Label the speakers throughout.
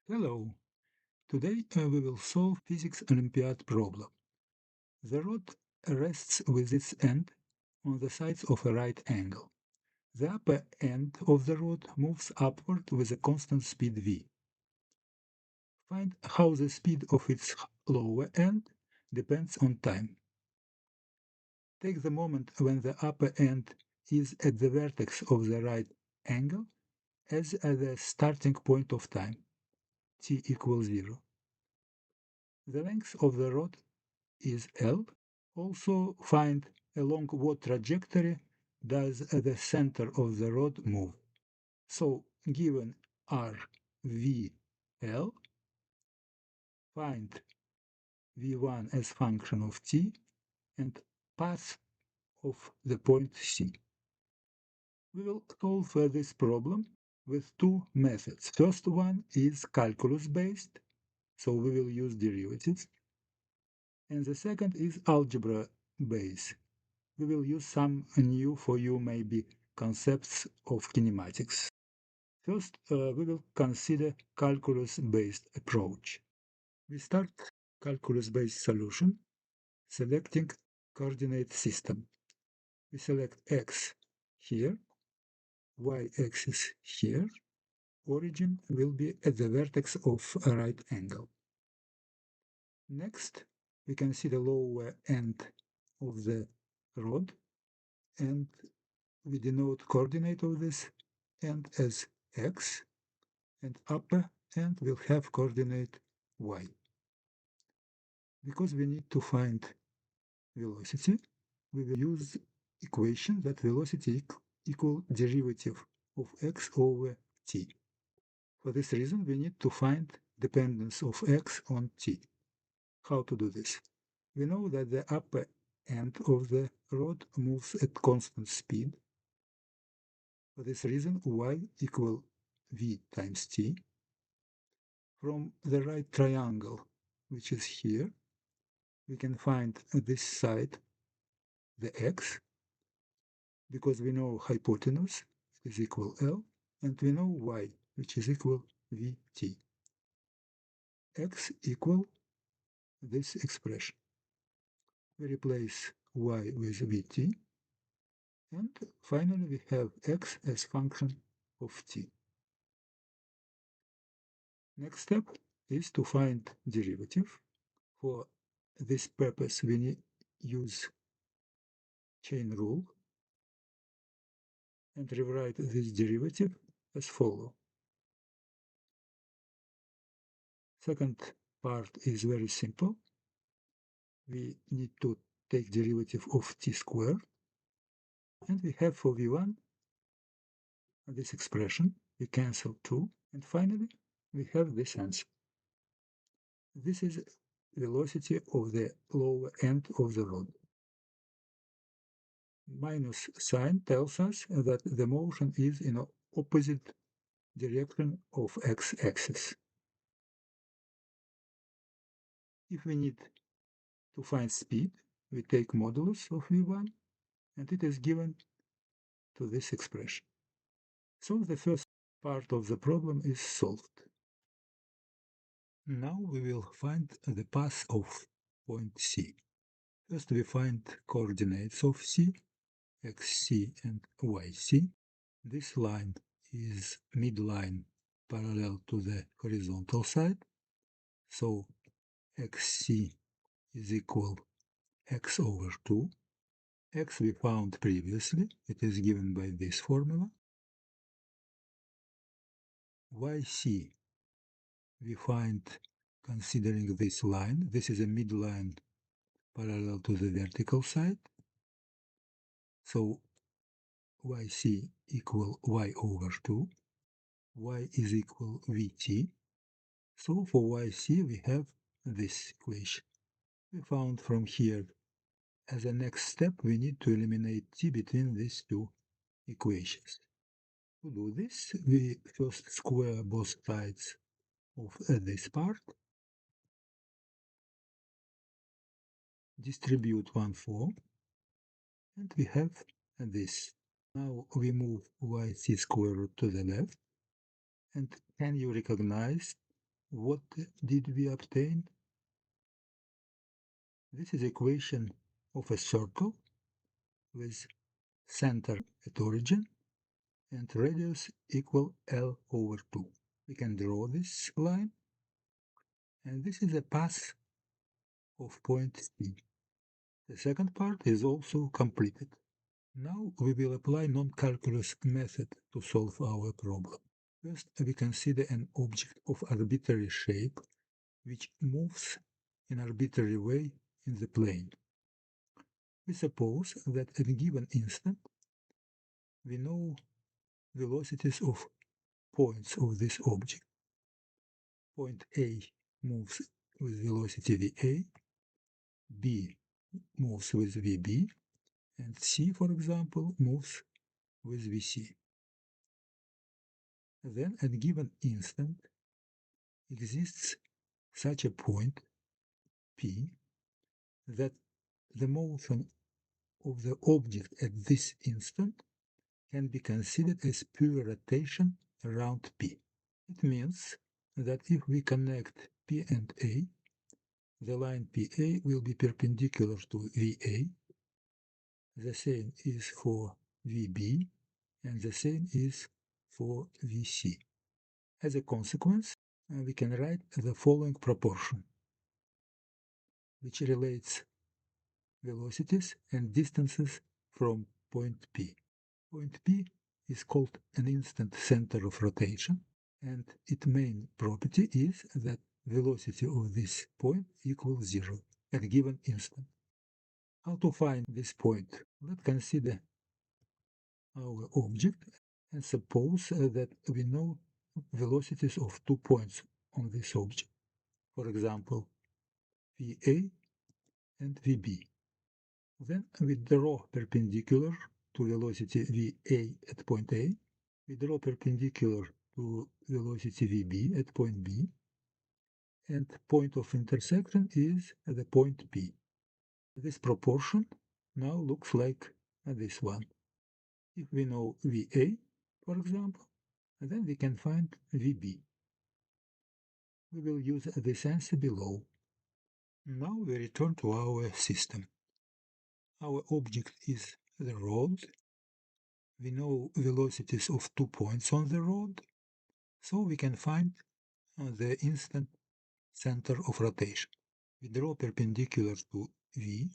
Speaker 1: Hello. Today we will solve Physics Olympiad problem. The rod rests with its end on the sides of a right angle. The upper end of the rod moves upward with a constant speed v. Find how the speed of its lower end depends on time. Take the moment when the upper end is at the vertex of the right angle as the starting point of time, t equals 0. The length of the rod is L. Also find along what trajectory does the center of the rod move. So given R, V, L, find V1 as function of t and path of the point C. We will solve this problem with two methods. First one is calculus-based, so we will use derivatives. And the second is algebra-based. We will use some new for you maybe concepts of kinematics. First, we will consider calculus-based approach. We start calculus-based solution, selecting coordinate system. We select x here, y-axis here. Origin will be at the vertex of a right angle. Next, we can see the lower end of the rod, and we denote coordinate of this end as x, and upper end will have coordinate y. Because we need to find velocity, we will use equation that velocity equal derivative of x over t. For this reason, we need to find dependence of x on t. How to do this? We know that the upper end of the rod moves at constant speed. For this reason, y equal v times t. From the right triangle, which is here, we can find this side, the x, because we know hypotenuse is equal L, and we know y, which is equal vt. X equal this expression. We replace y with vt, and finally we have x as function of t. Next step is to find derivative. For this purpose, we use chain rule and rewrite this derivative as follows. Second part is very simple. We need to take derivative of t squared, and we have for v1 this expression. We cancel 2, and finally we have this answer. This is velocity of the lower end of the rod. Minus sign tells us that the motion is in opposite direction of x-axis. If we need to find speed, we take modulus of v1, and it is given to this expression. So the first part of the problem is solved. Now we will find the path of point C. First we find coordinates of C, xc and yc. This line is midline parallel to the horizontal side, so xc is equal x over 2. X we found previously, it is given by this formula. Yc we find considering this line. This is a midline parallel to the vertical side, so yc equal y over 2. Y is equal vt. So for yc we have this equation. We found from here, as a next step, we need to eliminate t between these two equations. To do this, we first square both sides of this part, distribute 1/4, and we have this. Now we move yc square root to the left, and can you recognize what did we obtain? This is equation of a circle with center at origin and radius equal L over 2. We can draw this line, and this is a path of point P. The second part is also completed. Now we will apply non-calculus method to solve our problem. First, we consider an object of arbitrary shape which moves in arbitrary way in the plane. We suppose that at a given instant we know velocities of points of this object. Point A moves with velocity VA, B moves with VB, and C, for example, moves with VC. Then at a given instant exists such a point P that the motion of the object at this instant can be considered as pure rotation around P. It means that if we connect P and A, the line PA will be perpendicular to VA, the same is for VB, and the same is for VC. As a consequence, we can write the following proportion, which relates velocities and distances from point P. Point P is called an instant center of rotation, and its main property is that velocity of this point equals 0 at a given instant. How to find this point? Let's consider our object and suppose that we know velocities of 2 points on this object. For example, VA and VB. Then we draw perpendicular to velocity VA at point A. We draw perpendicular to velocity VB at point B. And point of intersection is at the point P. This proportion now looks like this one. If we know VA, for example, then we can find VB. We will use this answer below. Now we return to our system. Our object is the rod. We know velocities of 2 points on the rod, so we can find the instant center of rotation. We draw perpendicular to V,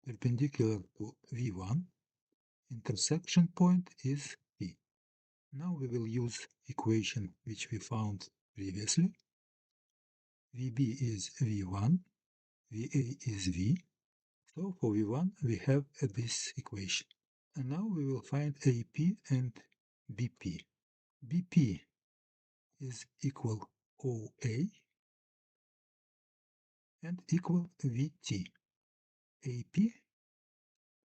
Speaker 1: perpendicular to V1. Intersection point is P. Now we will use equation which we found previously. VB is V1, VA is V. So for V1 we have this equation. And now we will find AP and BP. BP is equal OA and equal VT. AP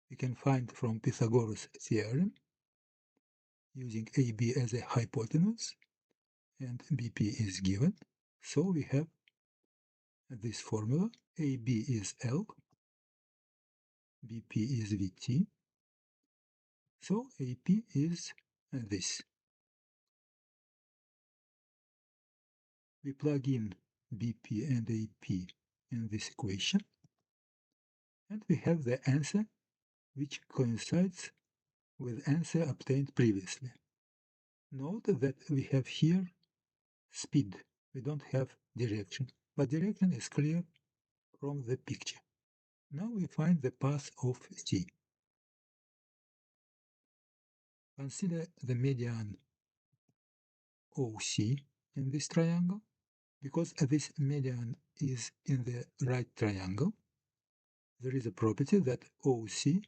Speaker 1: we can find from Pythagoras theorem using AB as a hypotenuse, and BP is given. So we have this formula. AB is L, BP is VT. So AP is this. We plug in BP and AP in this equation, and we have the answer which coincides with answer obtained previously. Note that we have here speed, we don't have direction, but direction is clear from the picture. Now we find the path of C. Consider the median OC in this triangle. Because this median is in the right triangle, there is a property that OC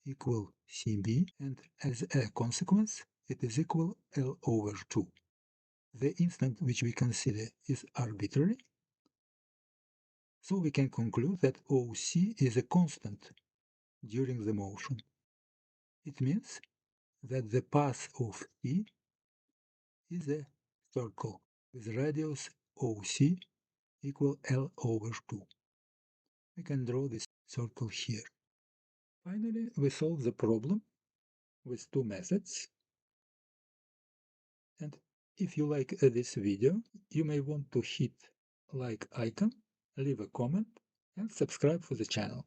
Speaker 1: equal CB, and as a consequence, it is equal L over 2. The instant which we consider is arbitrary, so we can conclude that OC is a constant during the motion. It means that the path of E is a circle with radius OC equal L over 2. We can draw this circle here. Finally, we solve the problem with two methods, and If you like this video, you may want to hit like icon, leave a comment, and subscribe for the channel.